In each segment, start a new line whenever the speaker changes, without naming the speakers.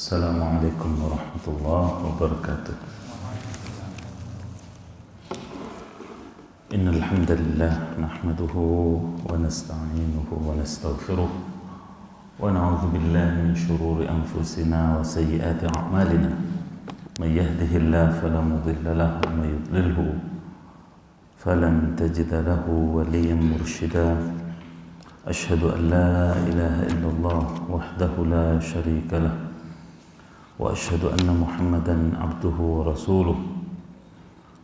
Assalamualaikum warahmatullahi wabarakatuh. Innal hamdalillah nahmaduhu wa nasta'inuhu wa nastaghfiruh wa na'udzu billahi min shururi anfusina wa sayyiati a'malina. May yahdihillahu fala mudilla lahu wa may yudlilhu falan tajida lahu waliyyan mursyida. Asyhadu an la ilaha illallah wahdahu la syarika lah wa asyhadu anna Muhammadan abduhu wa rasuluh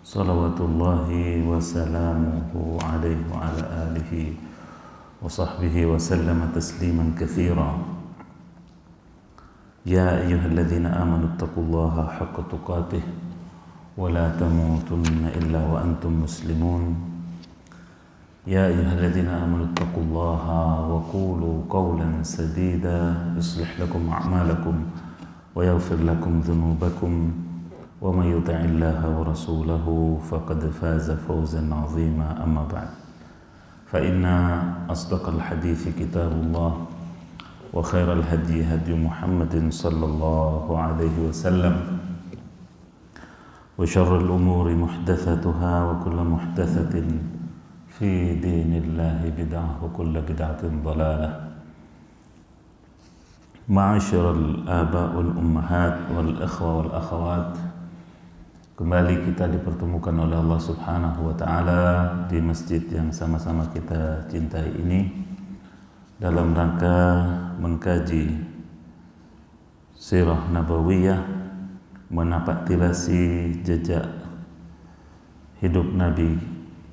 salawatullahi wa salamuhu alaihi wa ala alihi wa sahbihi wa sallama tasliman katsira. Ya ayyuhalladzina amanu taqullaha haqqa tuqatih wa la tamutunna illa wa antum muslimun. Ya ayyuhalladzina amanu taqullaha wa qulu qawlan sadida yuslih lakum a'malakum ويغفر لكم ذنوبكم ومن يطع الله ورسوله فقد فاز فوزا عظيما. أما بعد فإن أصدق الحديث كتاب الله وخير الهدي هدي محمد صلى الله عليه وسلم وشر الأمور محدثاتها وكل محدثة في دين الله بدعة وكل بدعة ضلالة. Ma'asyiral aba wal ummahat wal ikhwa wal akhawat, kembali kita dipertemukan oleh Allah Subhanahu wa taala di masjid yang sama-sama kita cintai ini dalam rangka mengkaji sirah nabawiyah, menapaktilasi jejak hidup Nabi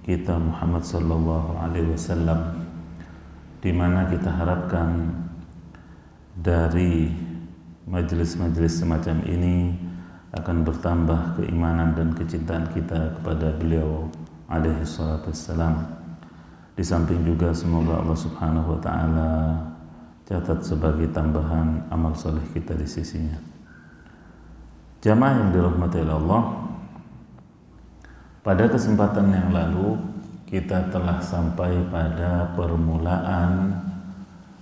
kita Muhammad sallallahu alaihi wasallam, di mana kita harapkan dari majelis-majelis semacam ini akan bertambah keimanan dan kecintaan kita kepada beliau alaihi salatu wassalam. Di samping juga semoga Allah Subhanahu wa taala catat sebagai tambahan amal soleh kita di sisinya. Jamaah yang dirahmati Allah, pada kesempatan yang lalu kita telah sampai pada permulaan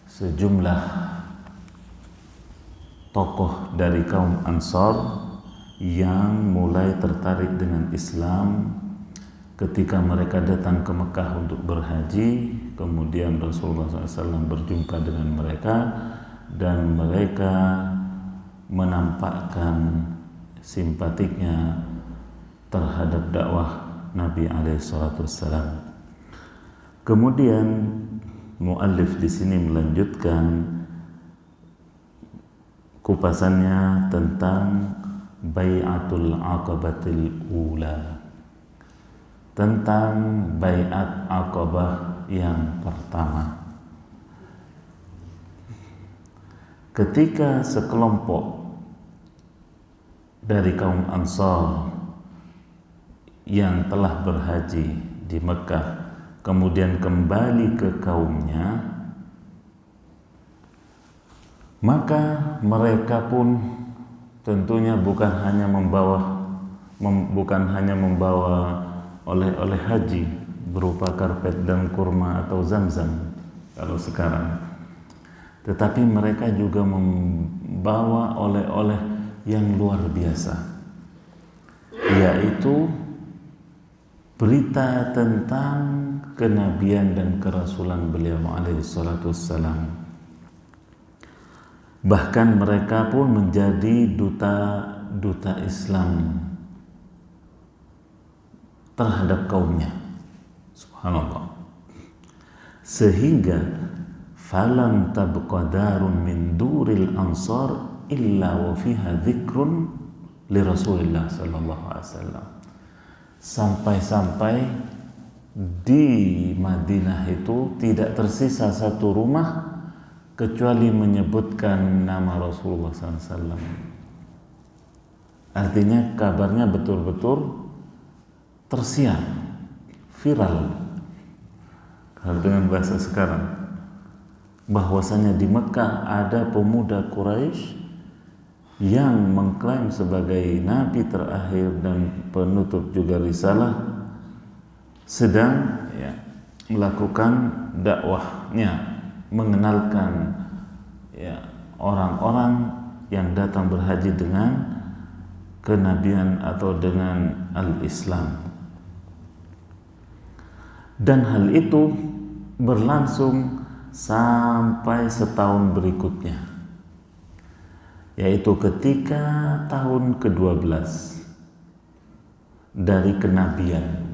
sejumlah tokoh dari kaum Ansar yang mulai tertarik dengan Islam ketika mereka datang ke Mekah untuk berhaji. Kemudian Rasulullah SAW berjumpa dengan mereka dan mereka menampakkan simpatiknya terhadap dakwah Nabi SAW. Kemudian muallif di sini melanjutkan kupasannya tentang Bai'atul Aqabatil Ula, tentang Bai'at Aqabah yang pertama. Ketika sekelompok dari kaum Ansar yang telah berhaji di Mekah kemudian kembali ke kaumnya, maka mereka pun tentunya bukan hanya membawa oleh-oleh haji berupa karpet dan kurma atau zam-zam kalau sekarang, tetapi mereka juga membawa oleh-oleh yang luar biasa, yaitu berita tentang kenabian dan kerasulan beliau alaihi salatu wassalam. Bahkan mereka pun menjadi duta Islam terhadap kaumnya. Subhanallah. Sehingga falam tabqa darun min duril ansar illa wa fiha dzikrun li Rasulillah sallallahu alaihi wasallam. Sampai-sampai di Madinah itu tidak tersisa satu rumah kecuali menyebutkan nama Rasulullah SAW. Artinya kabarnya betul-betul tersiar, viral, kalau dengan bahasa sekarang, bahwasanya di Mekah ada pemuda Quraisy yang mengklaim sebagai nabi terakhir dan penutup juga risalah, sedang melakukan dakwahnya, mengenalkan orang-orang yang datang berhaji dengan kenabian atau dengan al-Islam. Dan hal itu berlangsung sampai setahun berikutnya, yaitu ketika tahun ke-12 dari kenabian.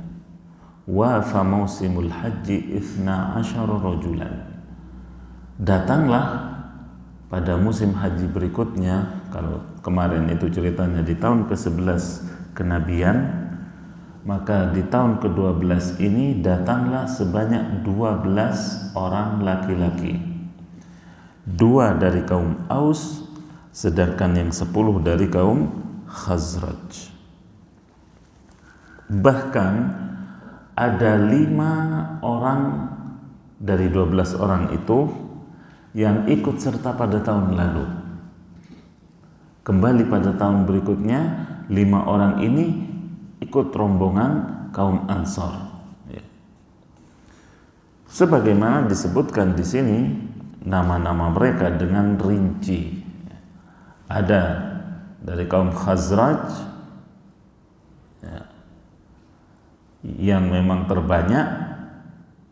Wafa mausimul haji 12 rajulan. Datanglah pada musim haji berikutnya, kalau kemarin itu ceritanya di tahun ke-11 kenabian, maka di tahun ke-12 ini datanglah sebanyak 12 orang laki-laki. 2 dari kaum Aus, sedangkan yang 10 dari kaum Khazraj. Bahkan ada 5 orang dari 12 orang itu yang ikut serta pada tahun lalu. Kembali pada tahun berikutnya, 5 orang ini ikut rombongan kaum Ansor. Sebagaimana disebutkan di sini nama-nama mereka dengan rinci. Ada dari kaum Khazraj yang memang terbanyak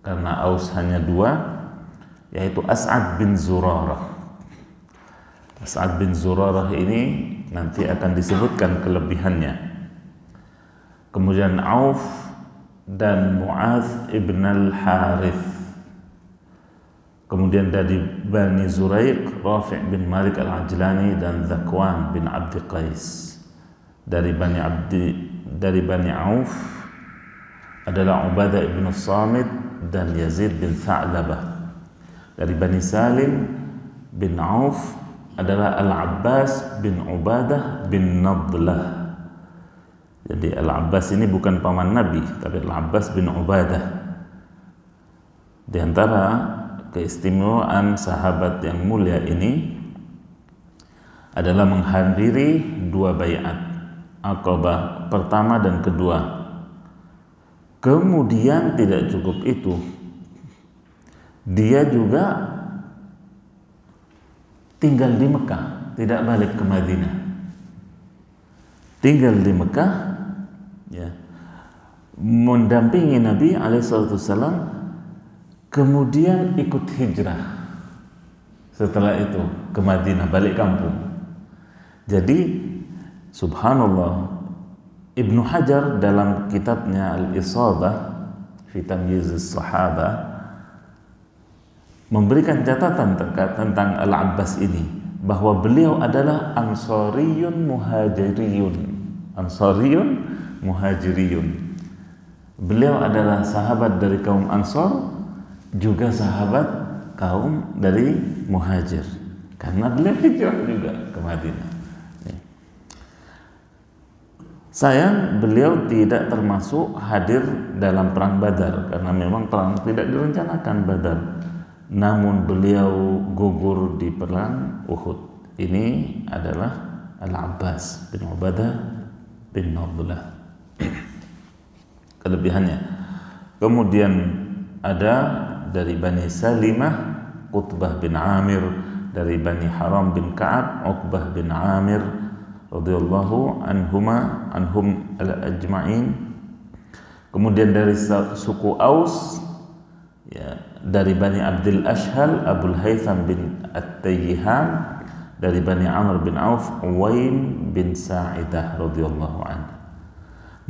karena Aus hanya 2, yaitu As'ad bin Zurarah. As'ad bin Zurarah ini nanti akan disebutkan kelebihannya. Kemudian Auf dan Mu'adz ibn al-Harith. Kemudian dari Bani Zuraiq, Rafi' bin Malik al-Ajlani dan Zakwan bin Abdi Qais. Dari Bani Auf adalah Ubadah ibn Samit dan Yazid bin Tha'labah. Dari Bani Salim bin Auf adalah Al-Abbas bin Ubadah bin Nadlah. Jadi Al-Abbas ini bukan paman Nabi, tapi Al-Abbas bin Ubadah. Di antara keistimewaan sahabat yang mulia ini adalah menghadiri 2 baiat, Aqabah pertama dan kedua. Kemudian tidak cukup itu, dia juga tinggal di Mekah, tidak balik ke Madinah. Tinggal di Mekah, ya, mendampingi Nabi alaihissalam, kemudian ikut hijrah setelah itu ke Madinah, balik kampung. Jadi subhanallah, Ibnu Hajar dalam kitabnya Al-Isabah fi Tamyiz as-Sahaba memberikan catatan tentang Al-Abbas ini, bahwa beliau adalah Ansariyun Muhajiriyun. Ansariyun Muhajiriyun. Beliau adalah sahabat dari kaum Ansar, juga sahabat kaum dari Muhajir, karena beliau hijrah juga ke Madinah. Sayang beliau tidak termasuk hadir dalam perang Badar, karena memang perang tidak direncanakan Badar. Namun beliau gugur di perang Uhud. Ini adalah Al-Abbas bin Ubadah bin Nadlah. Kelebihannya. Kemudian ada dari Bani Salimah Qutbah bin Amir, dari Bani Haram bin Ka'ab Uqbah bin Amir radhiyallahu anhum al-ajma'in. Kemudian dari suku Aus, ya, dari Bani Abdul Ashhal Abul Haytham bin At-Tayyihan. Dari Bani Amr bin Auf Uwaim bin Sa'idah radhiyallahu anhu.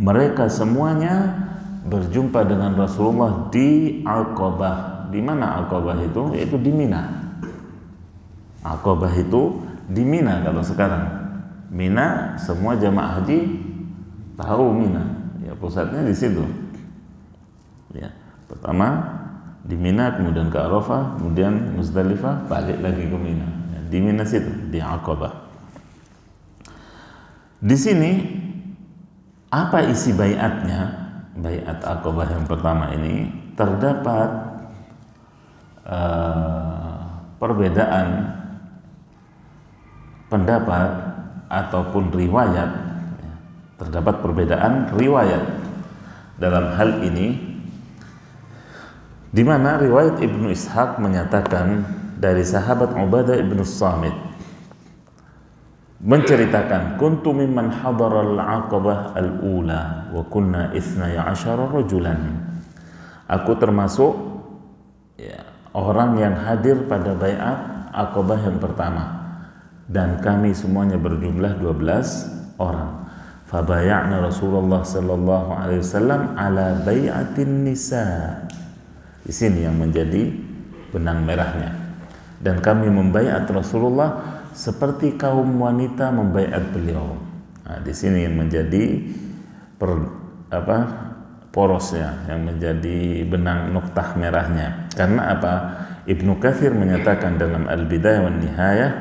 Mereka semuanya berjumpa dengan Rasulullah di Aqabah. Di mana Aqabah itu? Yaitu di Mina. Aqabah itu di Mina kalau sekarang. Mina, semua jamaah haji tahu Mina, ya, pusatnya di situ. Ya, pertama di Mina, kemudian ke Arafah, kemudian Muzdalifah, balik lagi ke Mina. Ya, di Mina situ, di Aqabah. Di sini apa isi baiatnya? Baiat Aqabah yang pertama ini terdapat perbedaan pendapat ataupun riwayat. Terdapat perbedaan riwayat dalam hal ini, di mana riwayat Ibnu Ishaq menyatakan dari sahabat Ubadah ibn Samit, menceritakan kuntu mimman hadaral aqabah al-ula wa kunna 12 rajulan. Aku termasuk orang yang hadir pada baiat Aqabah yang pertama dan kami semuanya berjumlah 12 orang. Fabaya'na Rasulullah sallallahu alaihi wasallam ala bai'atin nisa. Di sini yang menjadi benang merahnya. Dan kami membaiat Rasulullah seperti kaum wanita membaiat beliau. Nah, di sini yang menjadi porosnya, yang menjadi benang noktah merahnya. Karena apa? Ibnu Katsir menyatakan dalam Al-Bidayah wan Nihayah,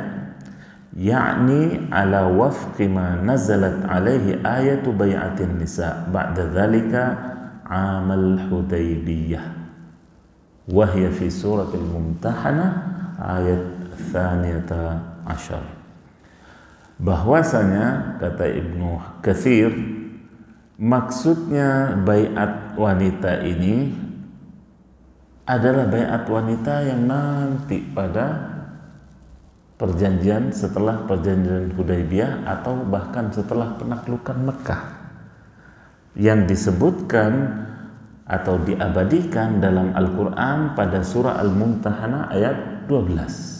yakni ala wafqi ma nazalat alaihi ayatu bai'atin nisa ba'da dzalika amal Hudaybiyah wa hiya fi suratil Mumtahanah ayat 12. Bahwasanya kata Ibnu Katsir, maksudnya baiat wanita ini adalah baiat wanita yang nanti pada perjanjian setelah perjanjian Hudaybiyah atau bahkan setelah penaklukan Mekah, yang disebutkan atau diabadikan dalam Al-Quran pada surah Al-Mumtahanah ayat 12.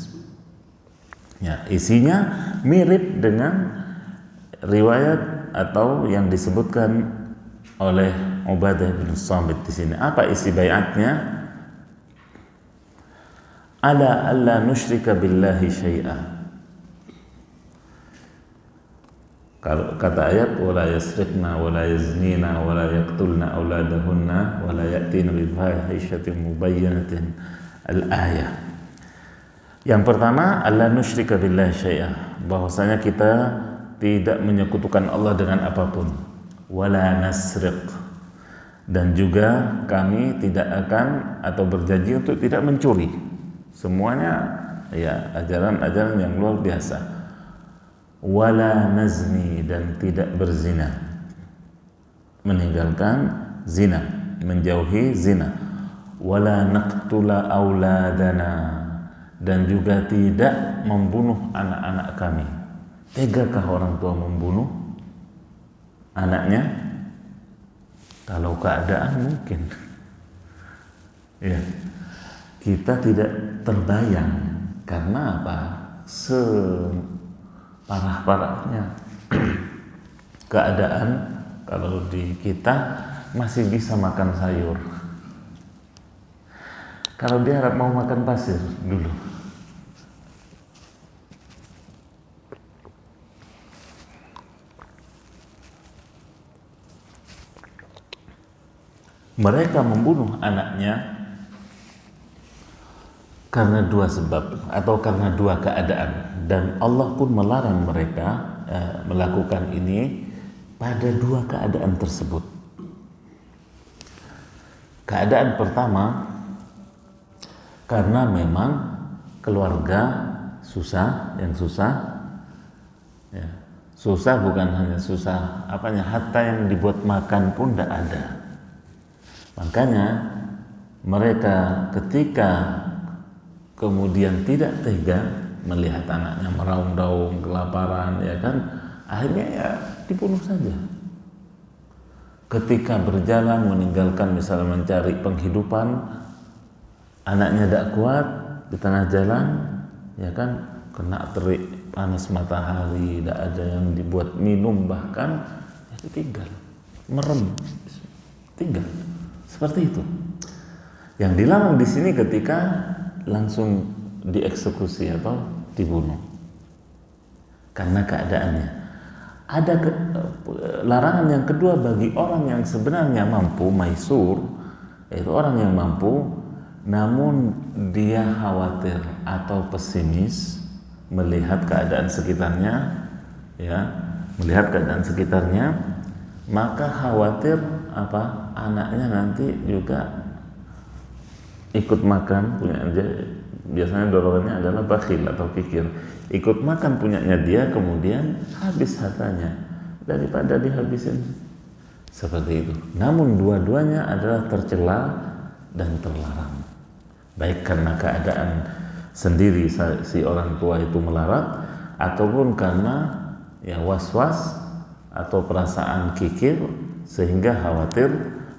Ya, isinya mirip dengan riwayat atau yang disebutkan oleh Ubadah bin Samit di sini. Apa isi baiatnya? Ala alla nusyrika billahi syai'a. Kalau kata ayat wala yasriqna wala yaznina wala yaqtulna auladahunna wala ya'tina bi fahishatin mubayyinatin, al-ayah. Yang pertama, alla nusyrika billahi syai'a, bahwasanya kita tidak menyekutukan Allah dengan apapun. Wala nasriq, dan juga kami tidak akan atau berjanji untuk tidak mencuri. Semuanya ya ajaran-ajaran yang luar biasa. Wala nazni, dan tidak berzina, meninggalkan zina, menjauhi zina. Wala naqtula auladana, dan juga tidak membunuh anak-anak kami. Tegakah orang tua membunuh anaknya? Kalau keadaan mungkin ya, kita tidak terbayang. Karena apa? Separah-parahnya keadaan, kalau di kita masih bisa makan sayur. Kalau dia harap mau makan pasir dulu, mereka membunuh anaknya karena dua sebab atau karena dua keadaan, dan Allah pun melarang mereka melakukan ini pada dua keadaan tersebut. Keadaan pertama, karena memang keluarga susah, ya, susah bukan hanya susah apanya, hatta yang dibuat makan pun tidak ada. Makanya mereka ketika kemudian tidak tega melihat anaknya meraung-raung kelaparan, ya kan, akhirnya ya dibunuh saja. Ketika berjalan meninggalkan misalnya mencari penghidupan, anaknya tidak kuat di tengah jalan, ya kan, kena terik panas matahari, tidak ada yang dibuat minum, bahkan ya ditinggal, merem, tinggal. Seperti itu. Yang dilarang di sini ketika langsung dieksekusi atau dibunuh karena keadaannya. Ada larangan yang kedua bagi orang yang sebenarnya mampu, maisur, yaitu orang yang mampu namun dia khawatir atau pesimis melihat keadaan sekitarnya, ya, melihat keadaan sekitarnya, maka khawatir apa, anaknya nanti juga ikut makan punya dia. Biasanya dorongannya adalah bakhil atau kikir, ikut makan punyanya dia, kemudian habis hartanya daripada dihabisin seperti itu. Namun dua-duanya adalah tercela dan terlarang, baik karena keadaan sendiri si orang tua itu melarat, ataupun karena ya was-was atau perasaan kikir sehingga khawatir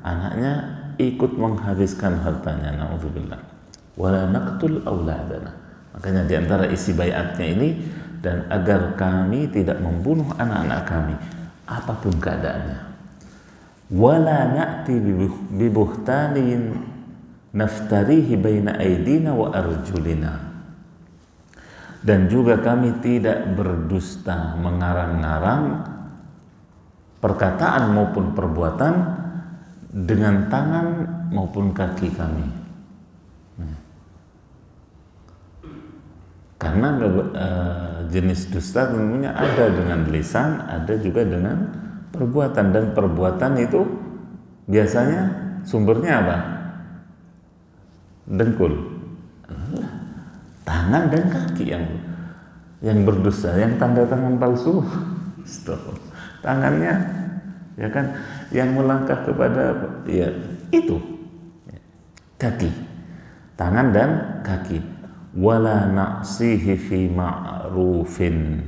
anaknya ikut menghabiskan hartanya. Na'udzubillah. Wala naqtul auladana. Makanya di antara isi baiatnya ini, dan agar kami tidak membunuh anak-anak kami apapun keadaannya. Wala na'ti bibuhtanin naftarihi baina aidina wa arjulina. Dan juga kami tidak berdusta mengarang-ngarang perkataan maupun perbuatan dengan tangan maupun kaki kami. Karena jenis dusta tentunya ada dengan lisan, ada juga dengan perbuatan, dan perbuatan itu biasanya sumbernya apa? Dengkul, tangan dan kaki yang berdusta, yang tanda tangan palsu. Stop. Tangannya, ya kan, yang melangkah kepada, ya itu, kaki, tangan dan kaki. Wala na'sihi fi ma'rufin,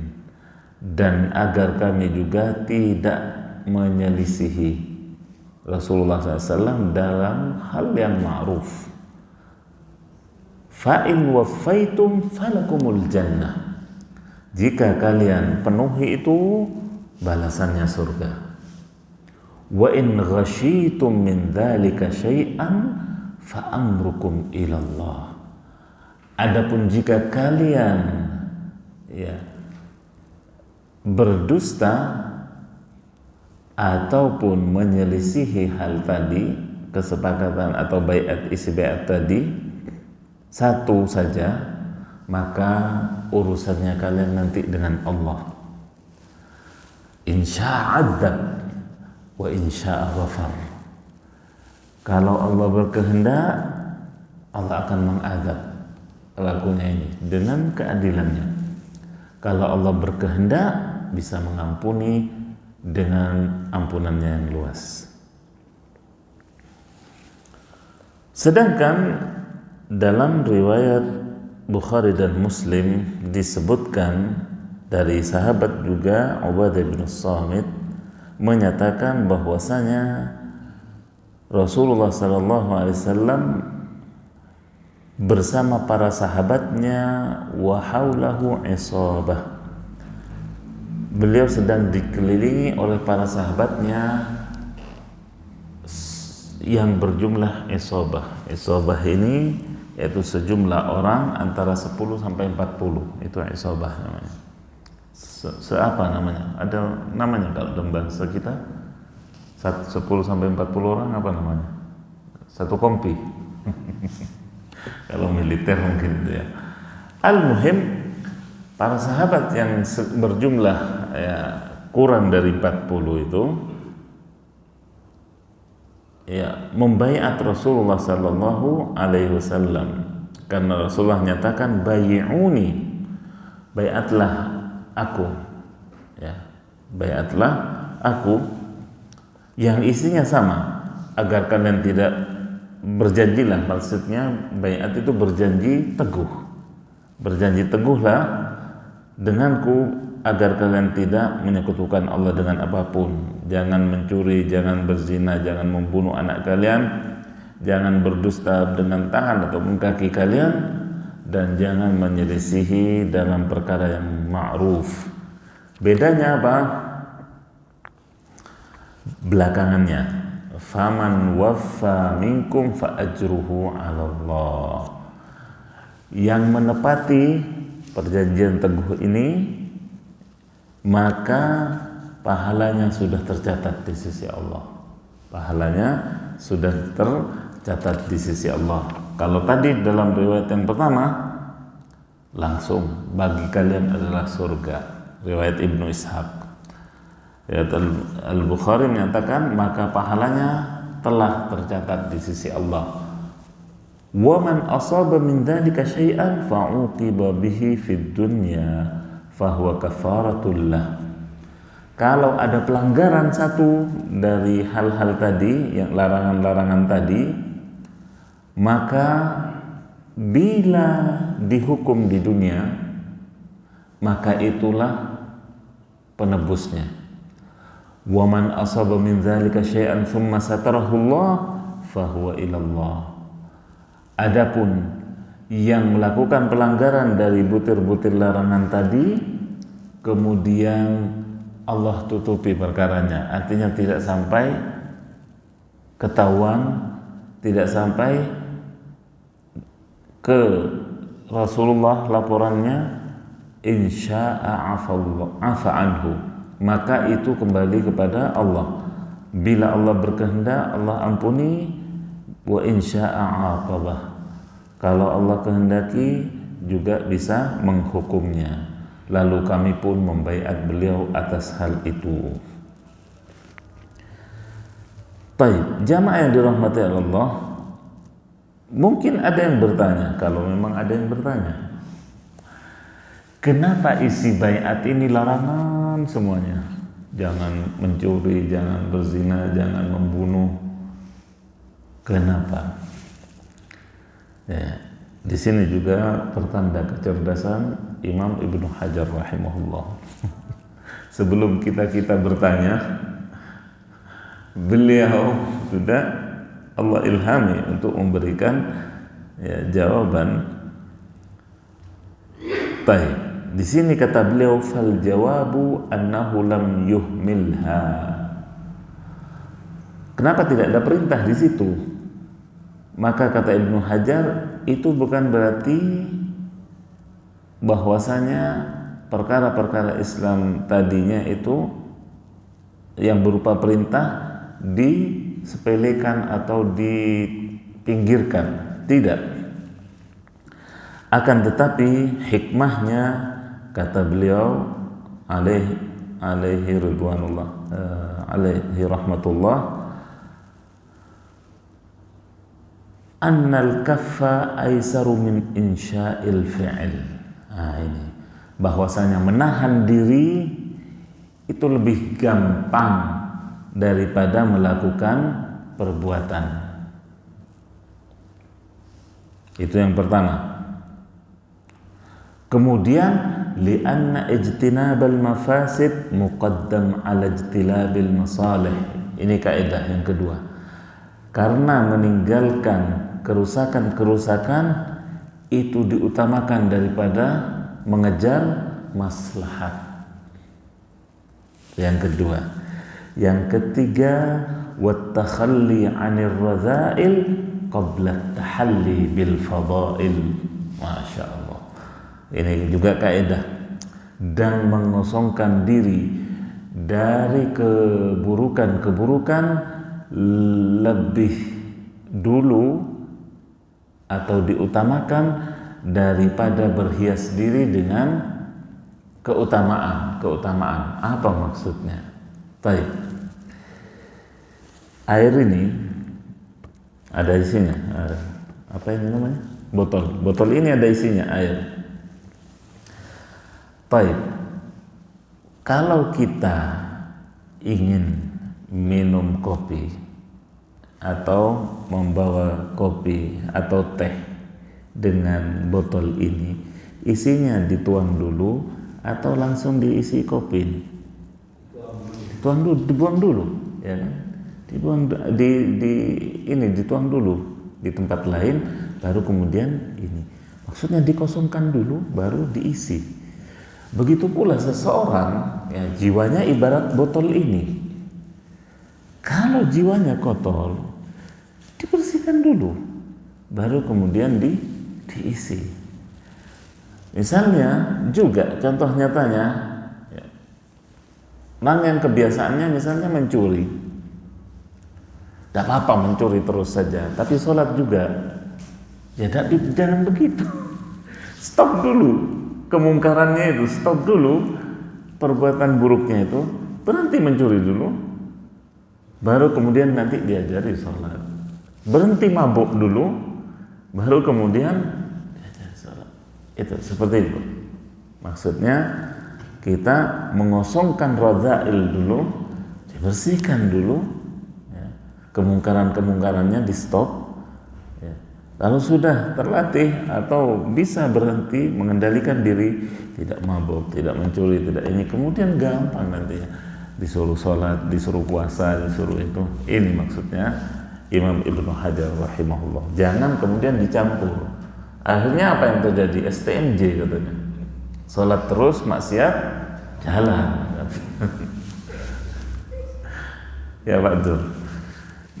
dan agar kami juga tidak menyelisihi Rasulullah SAW dalam hal yang ma'ruf. Fa'in waffaitum falakumul jannah, jika kalian penuhi itu balasannya surga. Wa in ghasyitum min dzalika syai'an fa amrukum ila Allah. Adapun jika kalian berdusta ataupun menyelisihi hal tadi, kesepakatan atau baiat, isi baiat tadi satu saja, maka urusannya kalian nanti dengan Allah. Insya adzab wa insya ghafar. Kalau Allah berkehendak, Allah akan mengadab pelakunya ini dengan keadilannya. Kalau Allah berkehendak, bisa mengampuni dengan ampunannya yang luas. Sedangkan dalam riwayat Bukhari dan Muslim disebutkan dari sahabat juga Ubadah bin Samit menyatakan bahwasanya Rasulullah SAW bersama para sahabatnya wa haulahu isabah. Beliau sedang dikelilingi oleh para sahabatnya yang berjumlah isabah. Isabah ini yaitu sejumlah orang antara 10 sampai 40. Itu isabah namanya. Seapa namanya? Ada namanya kalau dalam bahasa kita. 10 sampai 40 orang apa namanya? Satu kompi. Kalau militer mungkin itu ya. Al-muhim, para sahabat yang berjumlah kurang dari 40 itu membaiat Rasulullah sallallahu alaihi wasallam, karena Rasulullah nyatakan bai'uni, baiatlah aku, baiatlah aku, yang isinya sama, agar kalian tidak berjanjilah, maksudnya baiat itu berjanji teguh. Berjanji teguhlah denganku agar kalian tidak menyekutukan Allah dengan apapun. Jangan mencuri, jangan berzina, jangan membunuh anak kalian, jangan berdusta dengan tangan ataupun kaki kalian, dan jangan menyelisihi dalam perkara yang ma'ruf. Bedanya apa? Belakangannya. Faman waffa minkum fa ajruhu 'ala Allah. Yang menepati perjanjian teguh ini, maka pahalanya sudah tercatat di sisi Allah. Pahalanya sudah tercatat di sisi Allah. Kalau tadi dalam riwayat yang pertama, langsung bagi kalian adalah surga. Riwayat Ibnu Ishaq. Al-Bukhari menyatakan maka pahalanya telah tercatat di sisi Allah. Wa man asaba min dzalika syai'an fa'uqiba bihi fid dunya fahuwa kafaratul lah. Kalau ada pelanggaran satu dari hal-hal tadi, yang larangan-larangan tadi, maka bila dihukum di dunia, maka itulah penebusnya. Wa man asaba min dzalika syai'an tsumma satarahu Allah fahuwa ila Allah. Adapun yang melakukan pelanggaran dari butir-butir larangan tadi, kemudian Allah tutupi perkaranya, artinya tidak sampai ketahuan, tidak sampai ke Rasulullah laporannya, insya'a afa anhu, maka itu kembali kepada Allah. Bila Allah berkehendak, Allah ampuni, wa insya'a aqabah, kalau Allah kehendaki juga bisa menghukumnya. Lalu kami pun membaiat beliau atas hal itu. Taib, jamaah yang dirahmati Allah, mungkin ada yang bertanya, kalau memang ada yang bertanya, kenapa isi baiat ini larangan semuanya? Jangan mencuri, jangan berzina, jangan membunuh. Kenapa? Ya, di sini juga pertanda kecerdasan Imam Ibnu Hajar rahimahullah. Sebelum kita bertanya, beliau sudah Allah ilhami untuk memberikan jawaban. Baik, di sini kata beliau, fal jawabu annahu lam yuhmilha. Kenapa tidak ada perintah di situ? Maka kata Ibnu Hajar, itu bukan berarti bahwasanya perkara-perkara Islam tadinya itu yang berupa perintah disepelekan atau dipinggirkan. Tidak. Akan tetapi hikmahnya, kata beliau alaihi ridwanullah, alaihi rahmatullah, annal kaffa aisaru min insya'il fi'il. Ini bahwasanya menahan diri itu lebih gampang daripada melakukan perbuatan. Itu yang pertama. Kemudian li'anna ijtinabal mafasid muqaddam ala ijtilabil masalih. Ini kaidah yang kedua. Karena meninggalkan kerusakan-kerusakan itu diutamakan daripada mengejar maslahat. Yang kedua. Yang ketiga, wattakhalli 'anir radha'il qabla tahalli bil fadha'il. Masya Allah. Ini juga kaidah. Dan mengosongkan diri dari keburukan-keburukan lebih dulu atau diutamakan daripada berhias diri dengan keutamaan. Apa maksudnya? Baik. Air ini ada isinya. Apa ini namanya? Botol. Botol ini ada isinya air. Baik. Kalau kita ingin minum kopi atau membawa kopi atau teh dengan botol ini, isinya dituang dulu atau langsung diisi kopi ini? Dibuang dulu, ya kan? Dituang dulu di tempat lain, baru kemudian ini. Maksudnya dikosongkan dulu, baru diisi. Begitu pula seseorang, ya, jiwanya ibarat botol ini. Kalau jiwanya kotor, dibersihkan dulu, baru kemudian diisi. Misalnya juga contoh nyatanya, ya, orang yang kebiasaannya misalnya mencuri, tidak apa-apa mencuri terus saja, tapi sholat juga, ya jangan begitu. Stop dulu kemungkarannya itu, stop dulu perbuatan buruknya itu, berhenti mencuri dulu, baru kemudian nanti diajari sholat. Berhenti mabuk dulu, baru kemudian diajari sholat. Itu seperti itu. Maksudnya kita mengosongkan radha'il dulu, dibersihkan dulu, ya. Kemungkaran-kemungkarannya di stop, ya. Kalau sudah terlatih atau bisa berhenti mengendalikan diri, tidak mabuk, tidak mencuri, tidak ini, kemudian gampang nantinya disuruh sholat, disuruh puasa, disuruh itu. Ini maksudnya Imam Ibnu Hajar rahimahullah. Jangan kemudian dicampur. Akhirnya apa yang terjadi? STMJ katanya. Sholat terus, maksiat jalan. Ya Pak Dur.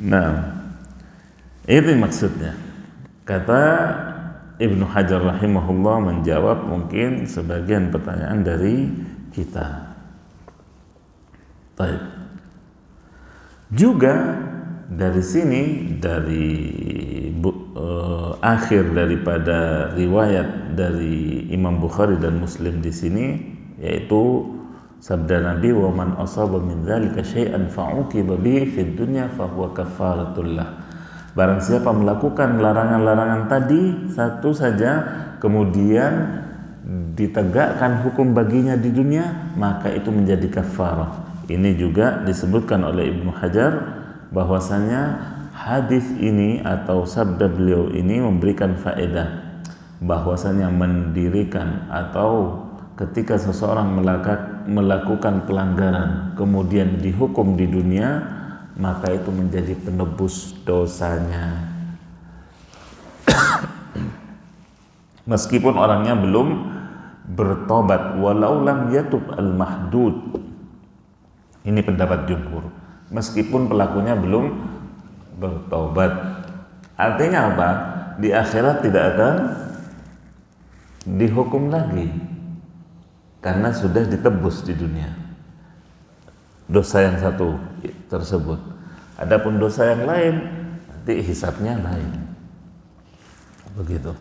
Nah, itu maksudnya. Kata Ibnu Hajar rahimahullah menjawab mungkin sebagian pertanyaan dari kita. Baik. Juga dari sini, dari akhir daripada riwayat dari Imam Bukhari dan Muslim di sini, yaitu sabda Nabi, wa man asaba min dzalika syai'an fa'uqiba bihi fid dunya fa huwa kafaratul lah. Barang siapa melakukan larangan-larangan tadi satu saja, kemudian ditegakkan hukum baginya di dunia, maka itu menjadi kafarah. Ini juga disebutkan oleh Ibnu Hajar bahwasanya hadis ini atau sabda beliau ini memberikan faedah bahwasanya mendirikan atau ketika seseorang melakukan pelanggaran kemudian dihukum di dunia, maka itu menjadi penebus dosanya. Meskipun orangnya belum bertobat, walau lam yatub al-mahdud. Ini pendapat jumhur. Meskipun pelakunya belum bertobat. Artinya apa? Di akhirat tidak akan dihukum lagi karena sudah ditebus di dunia dosa yang satu tersebut. Adapun dosa yang lain nanti hisabnya lain. Begitu.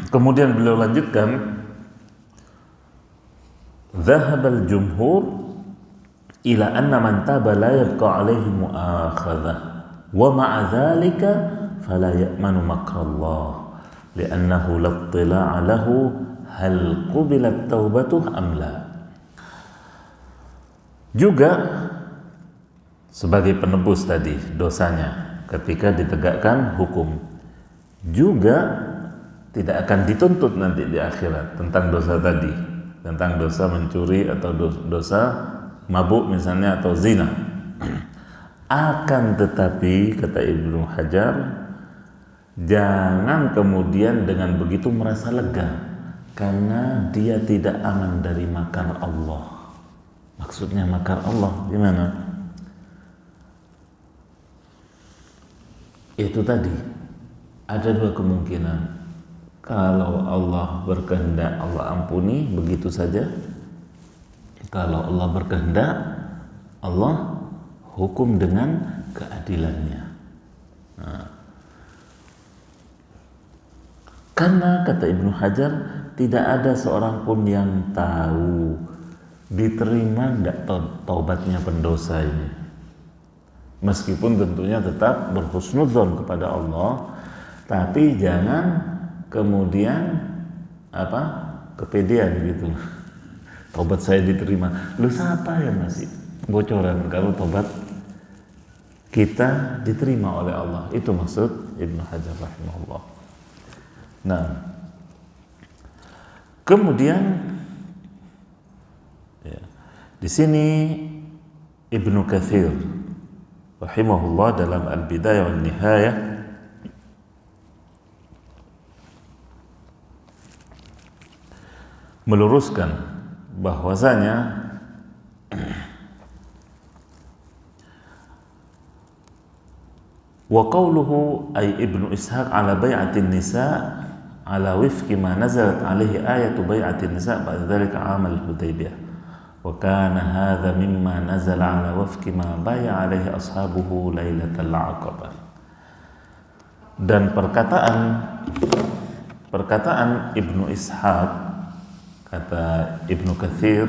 Kemudian beliau lanjutkan, "Dhahabal jumhur ila anna man taba la yabqa alaihi mu'akhadhah wa ma'a dhalika fala ya'manu makrallah li'annahu la ittila' lahu hal qubilat taubatuh am la." Juga sebagai penebus tadi dosanya ketika ditegakkan hukum, juga tidak akan dituntut nanti di akhirat tentang dosa tadi, tentang dosa mencuri atau dosa mabuk misalnya atau zina. Akan tetapi kata Ibnu Hajar, jangan kemudian dengan begitu merasa lega karena dia tidak aman dari makar Allah. Maksudnya makar Allah gimana? Itu tadi ada dua kemungkinan. Kalau Allah berkehendak, Allah ampuni begitu saja. Kalau Allah berkehendak, Allah hukum dengan keadilannya. Nah, karena kata Ibnu Hajar, tidak ada seorang pun yang tahu diterima tidak taubatnya pendosa ini. Meskipun tentunya tetap berhusnudzon kepada Allah, tapi jangan kemudian kepedean gitu. Tobat saya diterima. Lu siapa yang ngasih bocoran kalau tobat kita diterima oleh Allah? Itu maksud Ibnu Hajar rahimahullah. Nah, kemudian ya, di sini Ibnu Katsir rahimahullah dalam Al-Bidayah wan Nihayah meluruskan bahwasanya wa qawluhu ay Ibnu Ishaq ala bai'atin nisa ala wifqi ma nazalat alaihi ayatu bai'atin nisa ba'da dzalika 'amal Hudaybiyah wa kana hadza mimma nazala ala wifqi ma bai'a alaihi ashabuhu lailatal 'aqabah. Dan perkataan Ibnu Ishaq kata Ibnu Katsir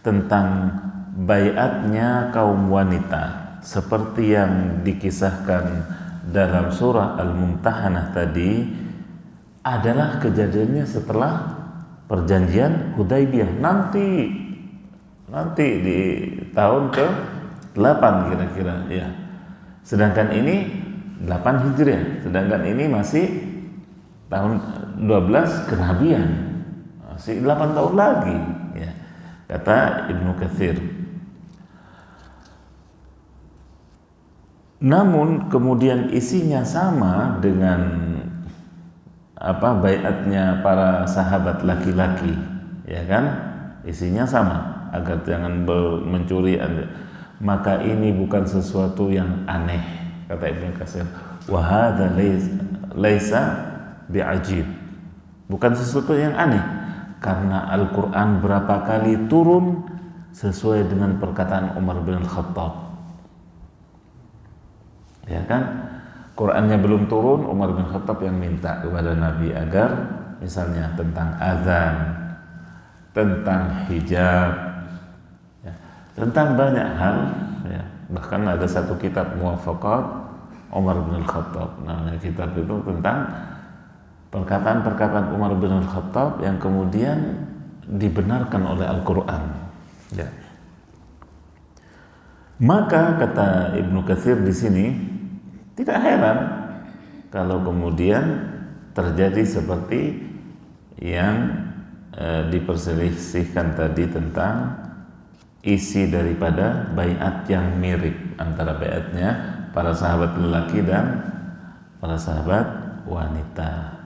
tentang baiatnya kaum wanita seperti yang dikisahkan dalam surah Al-Mumtahanah tadi, adalah kejadiannya setelah perjanjian Hudaybiyah, nanti di tahun ke-8 kira-kira ya. Sedangkan ini 8 Hijriah, sedangkan ini masih tahun 12 kenabian, masih 8 tahun lagi ya, kata Ibnu Katsir. Namun kemudian isinya sama dengan baiatnya para sahabat laki-laki, ya kan? Isinya sama, agar jangan mencuri. Maka ini bukan sesuatu yang aneh, kata Ibnu Katsir. Wa hadza laisa bi'ajib. Bukan sesuatu yang aneh, karena Al-Qur'an berapa kali turun sesuai dengan perkataan Umar bin Khattab. Ya kan? Qur'annya belum turun, Umar bin Khattab yang minta kepada Nabi agar misalnya tentang azan, tentang hijab, ya, tentang banyak hal, ya. Bahkan ada satu kitab Muwafaqat Umar bin Khattab. Namanya kitab itu tentang perkataan-perkataan Umar bin Khattab yang kemudian dibenarkan oleh Al-Qur'an. Ya. Maka kata Ibnu Katsir di sini, tidak heran kalau kemudian terjadi seperti yang diperselisihkan tadi tentang isi daripada baiat yang mirip antara baiatnya para sahabat lelaki dan para sahabat wanita.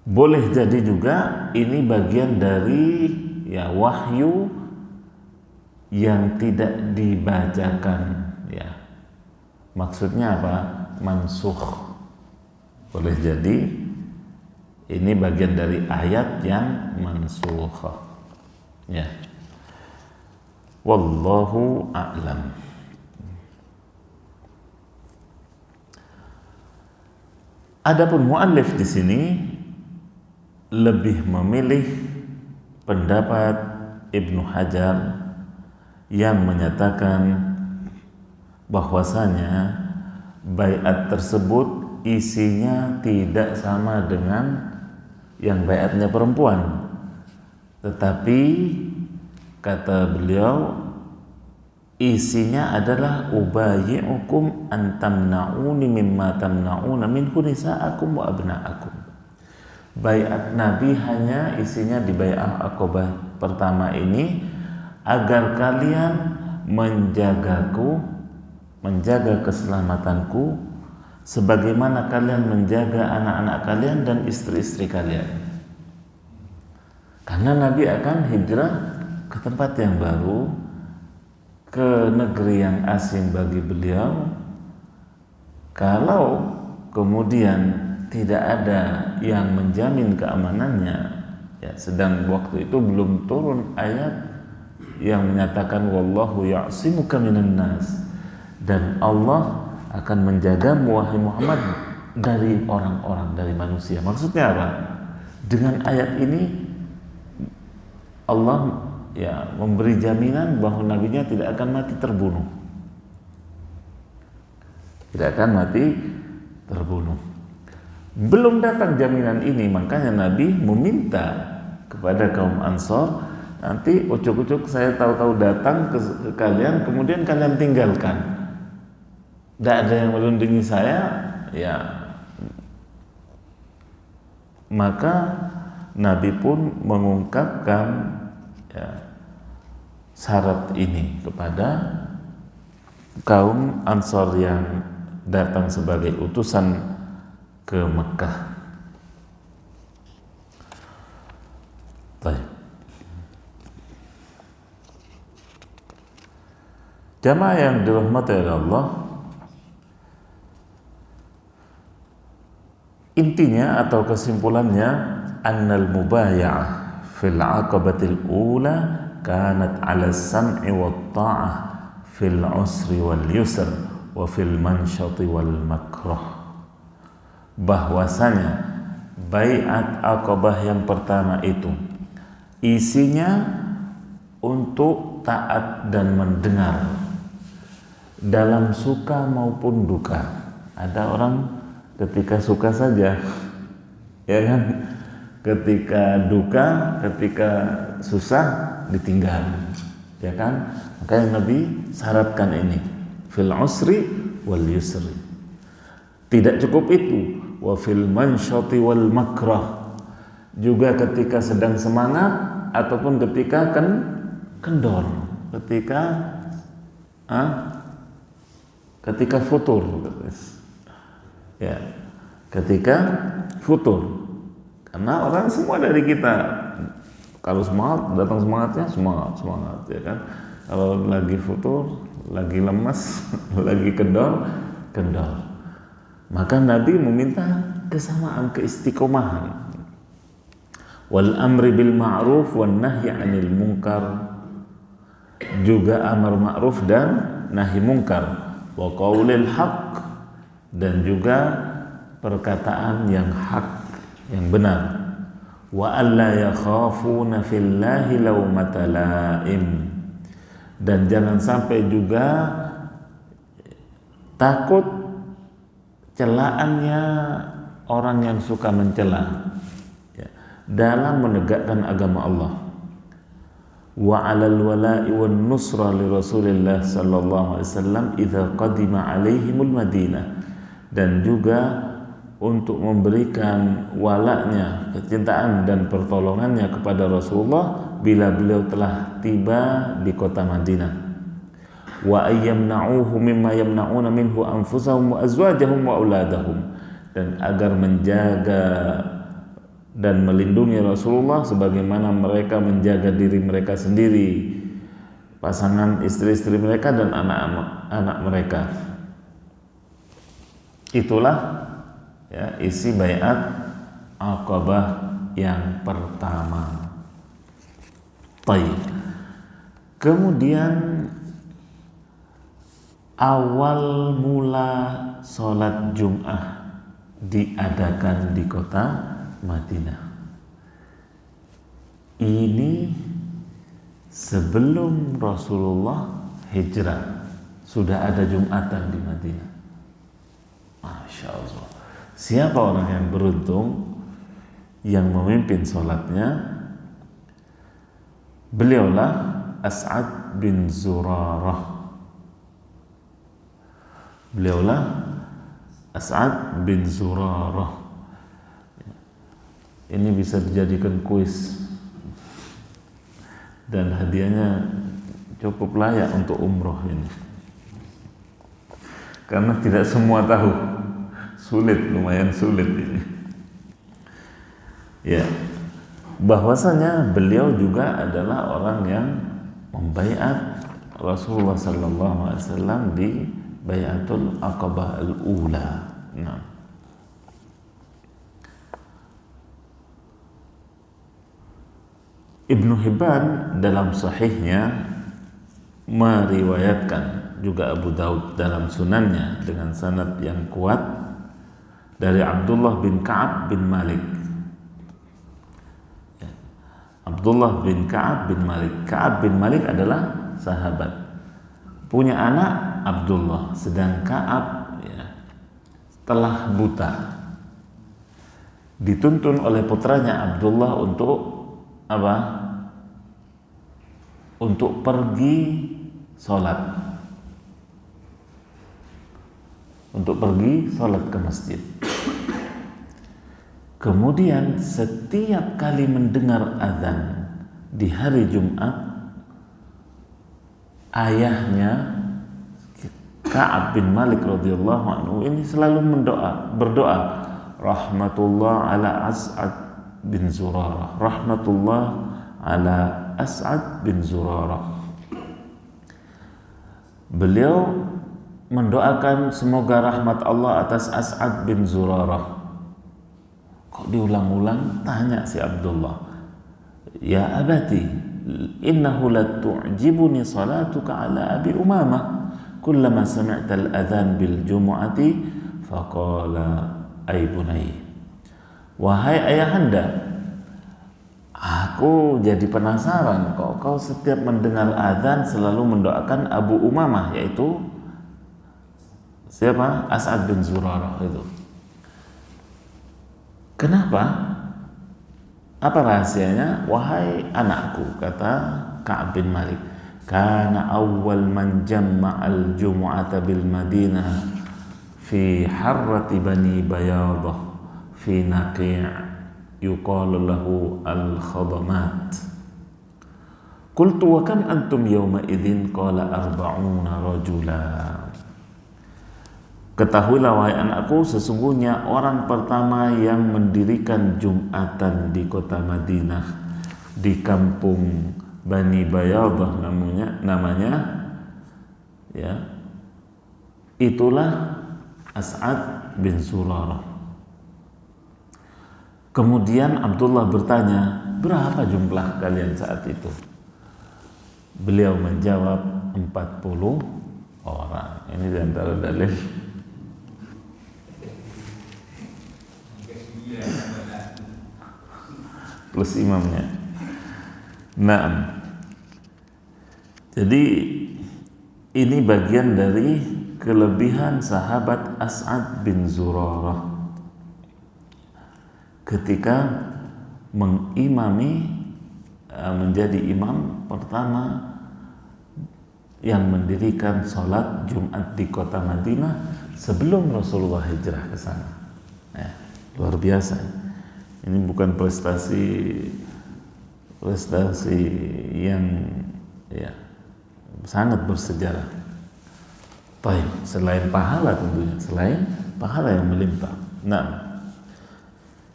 Boleh jadi juga ini bagian dari ya wahyu yang tidak dibacakan. Ya, maksudnya apa? Mansukh. Boleh jadi ini bagian dari ayat yang mansukh. Ya. Wallahu a'lam. Adapun muallif di sini lebih memilih pendapat Ibnu Hajar yang menyatakan bahwasanya baiat tersebut isinya tidak sama dengan yang baiatnya perempuan, tetapi kata beliau isinya adalah ubayyi'ukum an tamna'uni mimma tamna'una minhu nisa'akum wa abna'akum. Baiat Nabi hanya isinya di bai'ah Aqabah pertama ini agar kalian menjaga keselamatanku sebagaimana kalian menjaga anak-anak kalian dan istri-istri kalian. Karena Nabi akan hijrah ke tempat yang baru, ke negeri yang asing bagi beliau. Kalau kemudian tidak ada yang menjamin keamanannya, ya, sedang waktu itu belum turun ayat yang menyatakan wallahu ya'simuka minan nas, dan Allah akan menjagamu wahai Muhammad dari orang-orang, dari manusia. Maksudnya apa? Dengan ayat ini Allah ya memberi jaminan bahwa nabinya tidak akan mati terbunuh. Tidak akan mati terbunuh. Belum datang jaminan ini, makanya Nabi meminta kepada kaum Ansor, nanti ucuk-ucuk saya tahu-tahu datang ke kalian, kemudian kalian tinggalkan. Tidak ada yang melindungi saya, ya. Maka Nabi pun mengungkapkan ya, syarat ini kepada kaum Ansor yang datang sebagai utusan ke Mekah. Baik. Jamaah yang dirahmati oleh Allah, intinya atau kesimpulannya, annal mubaya'ah fil aqabatil ula kanat ala sam'i wa ta'ah fil usri wal yusr wa fil mansyati wal makruh. Bahwasanya baiat Aqabah yang pertama itu isinya untuk taat dan mendengar dalam suka maupun duka. Ada orang ketika suka saja, ya kan? Ketika duka, ketika susah ditinggal, ya kan? Makanya Nabi syaratkan ini, fil usri wal yusri. Tidak cukup itu, wa fil mansyati wal makrah. Juga ketika sedang semangat ataupun ketika kendor, ketika futur, ya, ketika futur. Karena orang semua dari kita, kalau semangat, datang semangatnya semangat, ya kan. Kalau lagi futur, lagi lemas, lagi kendor. Maka Nabi meminta kesamaan, keistiqomahan. Wal amri bil ma'ruf wan nahyi 'anil munkar. Juga amar ma'ruf dan nahi munkar. Wa qaulil haqq, dan juga perkataan yang hak, yang benar. Wa alla yakhafuna fillahi laumata laim. Dan jangan sampai juga takut celaannya orang yang suka mencela, ya, dalam menegakkan agama Allah. Wa 'alal wala'i wan nusra li Rasulillah sallallahu alaihi wasallam idza qadima alaihimul Madinah. Dan juga untuk memberikan walaknya, kecintaan dan pertolongannya kepada Rasulullah bila beliau telah tiba di kota Madinah. Wa ayyamna'uhu mimma yamna'una minhu anfusahum wa azwajahum wa auladahum. Dan agar menjaga dan melindungi Rasulullah sebagaimana mereka menjaga diri mereka sendiri, pasangan istri-istri mereka dan anak-anak mereka. Itulah, ya, isi baiat Aqabah yang pertama. Baik. Kemudian awal mula sholat Jum'ah diadakan di kota Madinah. Ini sebelum Rasulullah hijrah sudah ada Jumatan di Madinah. Masya Allah. Siapa orang yang beruntung yang memimpin sholatnya? Beliaulah As'ad bin Zurarah. Ini bisa dijadikan kuis dan hadiahnya cukup layak untuk umroh ini, karena tidak semua tahu. Lumayan sulit ini. Ya, bahwasanya beliau juga adalah orang yang membaiat Rasulullah sallallahu alaihi wasallam di Bai'atul Aqabah al-Ula. Nah. Ibnu Hibban dalam sahihnya meriwayatkan, juga Abu Daud dalam sunannya dengan sanad yang kuat dari Abdullah bin Ka'ab bin Malik. Abdullah bin Ka'ab bin Malik. Ka'ab bin Malik adalah sahabat, punya anak Abdullah, sedang Ka'ab, ya, telah buta. Dituntun oleh putranya Abdullah untuk apa? Untuk pergi sholat, ke masjid. Kemudian setiap kali mendengar azan di hari Jumat, ayahnya Ka'ab bin Malik radhiyallahu anhu ini selalu berdoa, rahmatullah ala As'ad bin Zurarah, rahmatullah ala As'ad bin Zurarah. Beliau mendoakan semoga rahmat Allah atas As'ad bin Zurarah. Kok diulang-ulang? Tanya si Abdullah, ya abati, innahu la tu'jibuni salatuka ala Abi Umamah kullama sami'ta al-adhan bil jumu'ati faqala ay bunay. Wahai ayahanda, aku jadi penasaran kok kau setiap mendengar azan selalu mendoakan Abu Umamah, yaitu siapa? As'ad bin Zurarah itu. Kenapa? Apa rahasianya? Wahai anakku, kata Ka'ab bin Malik, kana awwal man jamma'al jumu'ata bil Madinah fi harrati bani Bayadah fi Naqi' yuqalu lahu al-khadamat. Qultu wa kam antum yawma idzin? Qala 40 rajula. Ketahuilah wahai anakku, sesungguhnya orang pertama yang mendirikan Jumatan di kota Madinah, di kampung Bani Bayadah namanya ya, itulah As'ad bin Zurarah. Kemudian Abdullah bertanya, berapa jumlah kalian saat itu? Beliau menjawab 40 orang. Ini di antara dalil plus imamnya. Nah, jadi ini bagian dari kelebihan sahabat As'ad bin Zurarah ketika mengimami, menjadi imam pertama yang mendirikan sholat Jumat di kota Madinah sebelum Rasulullah hijrah ke sana. Ya, luar biasa. Ini bukan prestasi yang ya sangat bersejarah. Baik, selain pahala tentunya, selain pahala yang melimpah. Nah,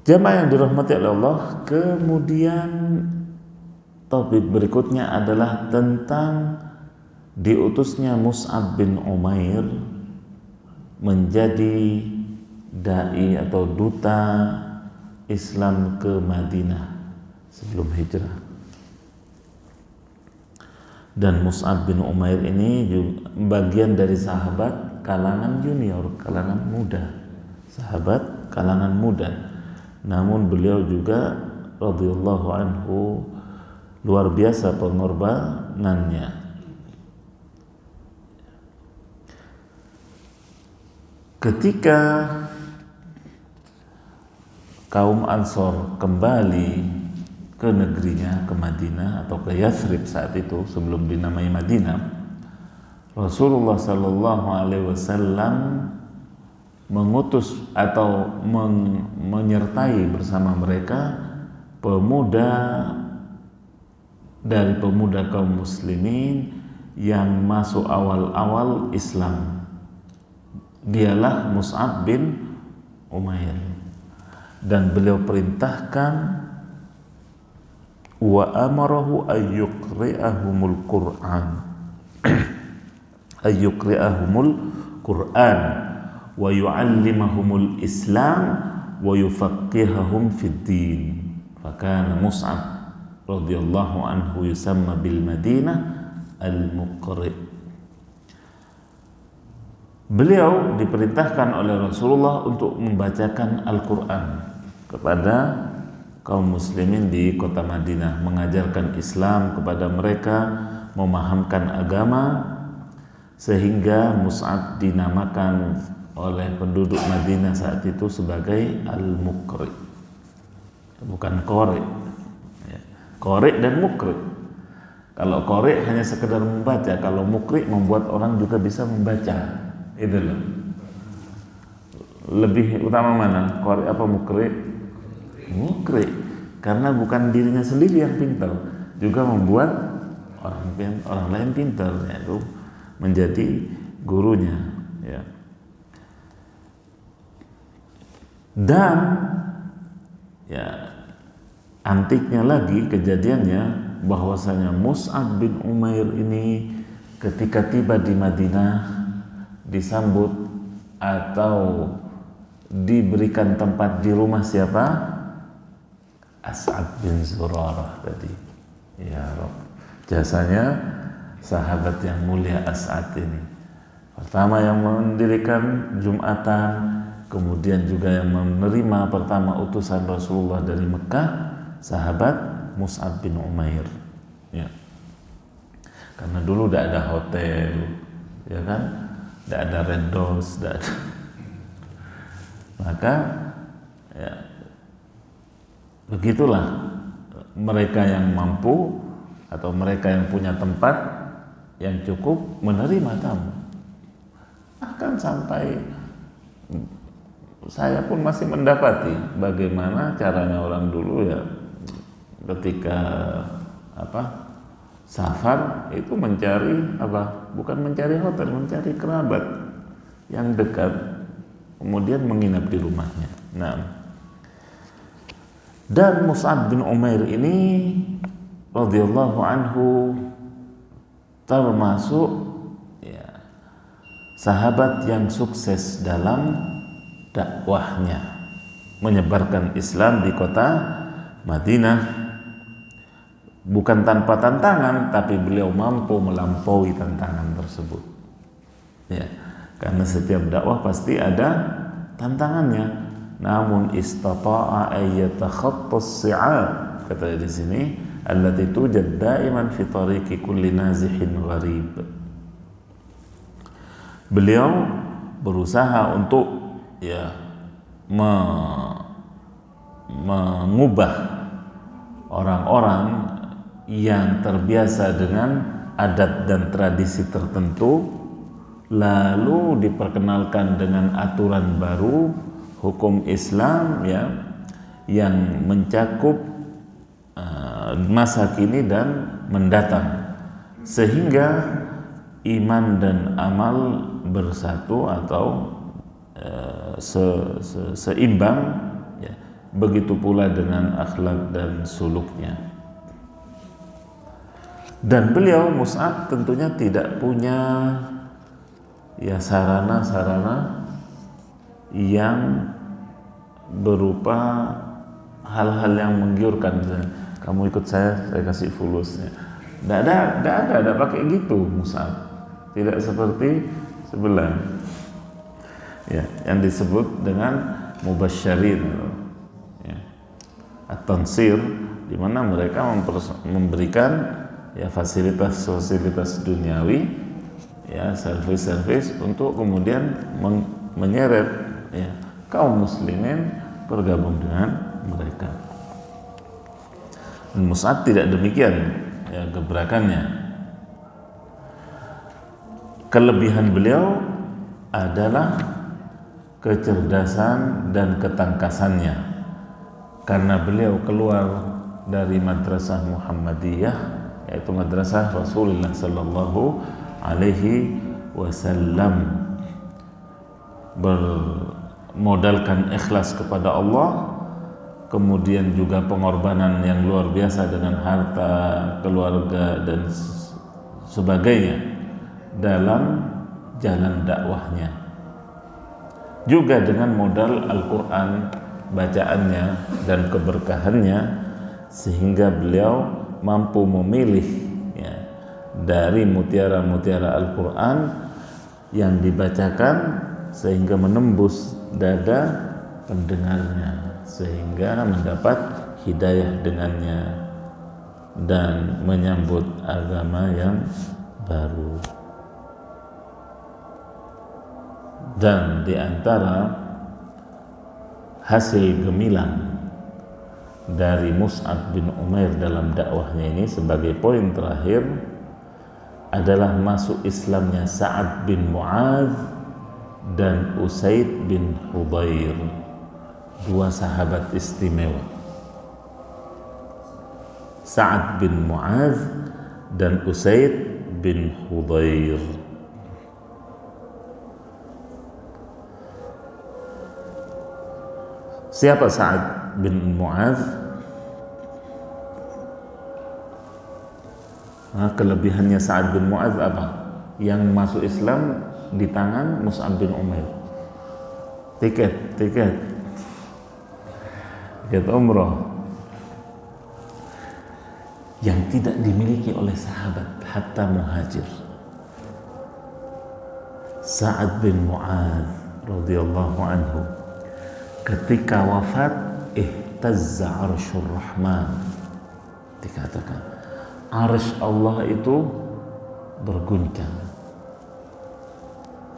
jamaah yang dirahmati oleh Allah, kemudian topik berikutnya adalah tentang diutusnya Mus'ab bin Umair menjadi dai atau duta Islam ke Madinah sebelum hijrah. Dan Mus'ab bin Umair ini juga bagian dari sahabat kalangan junior, kalangan muda, sahabat kalangan muda. Namun beliau juga radhiyallahu anhu luar biasa pengorbanannya. Ketika kaum Ansor kembali ke negerinya, ke Madinah atau ke Yathrib saat itu sebelum dinamai Madinah, Rasulullah Sallallahu Alaihi Wasallam mengutus atau menyertai bersama mereka pemuda dari pemuda kaum muslimin yang masuk awal-awal Islam. Dialah Mus'ab bin Umair. Dan beliau perintahkan wa amarahu ayyuqri'ahumul Qur'an ayyuqri'ahumul Qur'an wa yu'allimahumul Islam wa yufaqqihahum fid din. Fakana Mus'ab radhiyallahu anhu yusamma bil Madinah al-Muqri'. Beliau diperintahkan oleh Rasulullah untuk membacakan Al-Quran kepada kaum muslimin di kota Madinah, mengajarkan Islam kepada mereka, memahamkan agama, sehingga Mus'ab dinamakan oleh penduduk Madinah saat itu sebagai Al-Muqri, bukan Qori. Qori dan Muqri. Kalau Qori hanya sekedar membaca, kalau Muqri membuat orang juga bisa membaca. Itu loh. Lebih utama mana? Qori apa Muqri? Muqri. Karena bukan dirinya sendiri yang pintar, juga membuat orang lain pintar, yaitu menjadi gurunya, ya. Dan ya, antiknya lagi kejadiannya bahwasanya Mus'ab bin Umair ini ketika tiba di Madinah disambut atau diberikan tempat di rumah siapa? As'ad bin Zurarah tadi. Ya Rabb, jasanya sahabat yang mulia As'ad ini. Pertama yang mendirikan Jumatan, kemudian juga yang menerima pertama utusan Rasulullah dari Mekah, sahabat Mus'ab bin Umair. Ya. Karena dulu tidak ada hotel, ya kan? Tidak ada Red Doors, tidak ada. Maka ya, begitulah mereka yang mampu atau mereka yang punya tempat yang cukup menerima tamu. Akan sampai saya pun masih mendapati bagaimana caranya orang dulu ya ketika safar itu mencari bukan mencari hotel, mencari kerabat yang dekat, kemudian menginap di rumahnya. Nah, dan Mus'ab bin Umair ini radhiyallahu anhu termasuk sahabat yang sukses dalam dakwahnya, menyebarkan Islam di kota Madinah, bukan tanpa tantangan, tapi beliau mampu melampaui tantangan tersebut. Ya, karena setiap dakwah pasti ada tantangannya. Namun istata'a ayyatakhattas si'ab, kata di sini, allati tujad daiman fi tariqi kulli nazihin gharib. Beliau berusaha untuk mengubah orang-orang yang terbiasa dengan adat dan tradisi tertentu, lalu diperkenalkan dengan aturan baru hukum Islam yang mencakup masa kini dan mendatang, sehingga iman dan amal bersatu atau seimbang, begitu pula dengan akhlak dan suluknya. Dan beliau Mus'ab tentunya tidak punya sarana-sarana yang berupa hal-hal yang menggiurkan. Kamu ikut saya kasih fulusnya. Tidak pakai gitu Mus'ab. Tidak seperti sebelah yang disebut dengan mubasysyirin, at-tansir, di mana mereka memberikan fasilitas duniawi, servis untuk kemudian menyeret kaum muslimin bergabung dengan mereka. Mus'ab tidak demikian gebrakannya. Kelebihan beliau adalah kecerdasan dan ketangkasannya, karena beliau keluar dari madrasah Muhammadiyah, yaitu madrasah Rasulullah sallallahu alaihi wasallam, bermodalkan ikhlas kepada Allah, kemudian juga pengorbanan yang luar biasa dengan harta, keluarga dan sebagainya dalam jalan dakwahnya, juga dengan modal Al-Quran, bacaannya dan keberkahannya, sehingga beliau mampu memilih dari mutiara-mutiara Al-Quran yang dibacakan sehingga menembus dada pendengarnya, sehingga mendapat hidayah dengannya dan menyambut agama yang baru. Dan di antara hasil gemilang dari Mus'ab bin Umair dalam dakwahnya ini, sebagai poin terakhir, adalah masuk Islamnya Sa'ad bin Mu'adz dan Usaid bin Hudhair, dua sahabat istimewa. Sa'ad bin Mu'adz dan Usaid bin Hudhair. Siapa Sa'ad bin Mu'adz? Kelebihannya Sa'ad bin Mu'adz apa? Yang masuk Islam di tangan Mus'ab bin Umair. Tiket umroh yang tidak dimiliki oleh sahabat hatta muhajir. Sa'ad bin Mu'adz radhiyallahu anhu ketika wafat, ihtazza arsyur rahman, dikatakan arsy Allah itu berguncang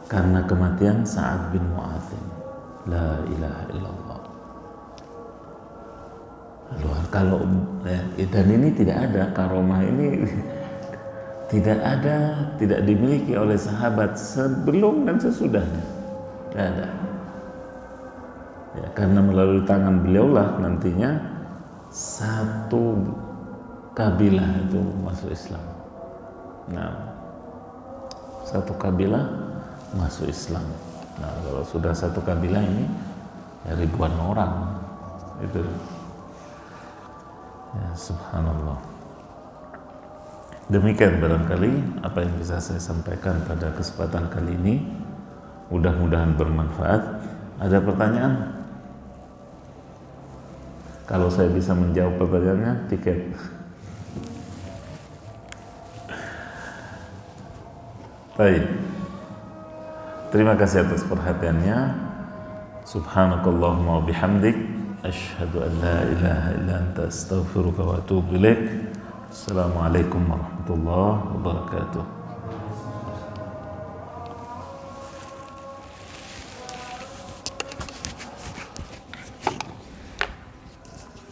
karena kematian Sa'ad bin Mu'adz. La ilaha illallah. Kalau dan ini tidak ada karomah ini tidak dimiliki oleh sahabat sebelum dan sesudahnya, tidak ada. Ya, karena melalui tangan beliaulah nantinya satu kabilah itu masuk Islam. Nah, satu kabilah masuk Islam. Nah, kalau sudah satu kabilah ini ya ribuan orang itu. Ya, subhanallah. Demikian barangkali apa yang bisa saya sampaikan pada kesempatan kali ini. Mudah-mudahan bermanfaat. Ada pertanyaan? Kalau saya bisa menjawab pertanyaannya, tiket. Baik. Terima kasih atas perhatiannya. Subhanakallahumma wa bihamdik, asyhadu an la ilaha illa anta astaghfiruka wa atubu ilaik. Assalamualaikum warahmatullahi wabarakatuh.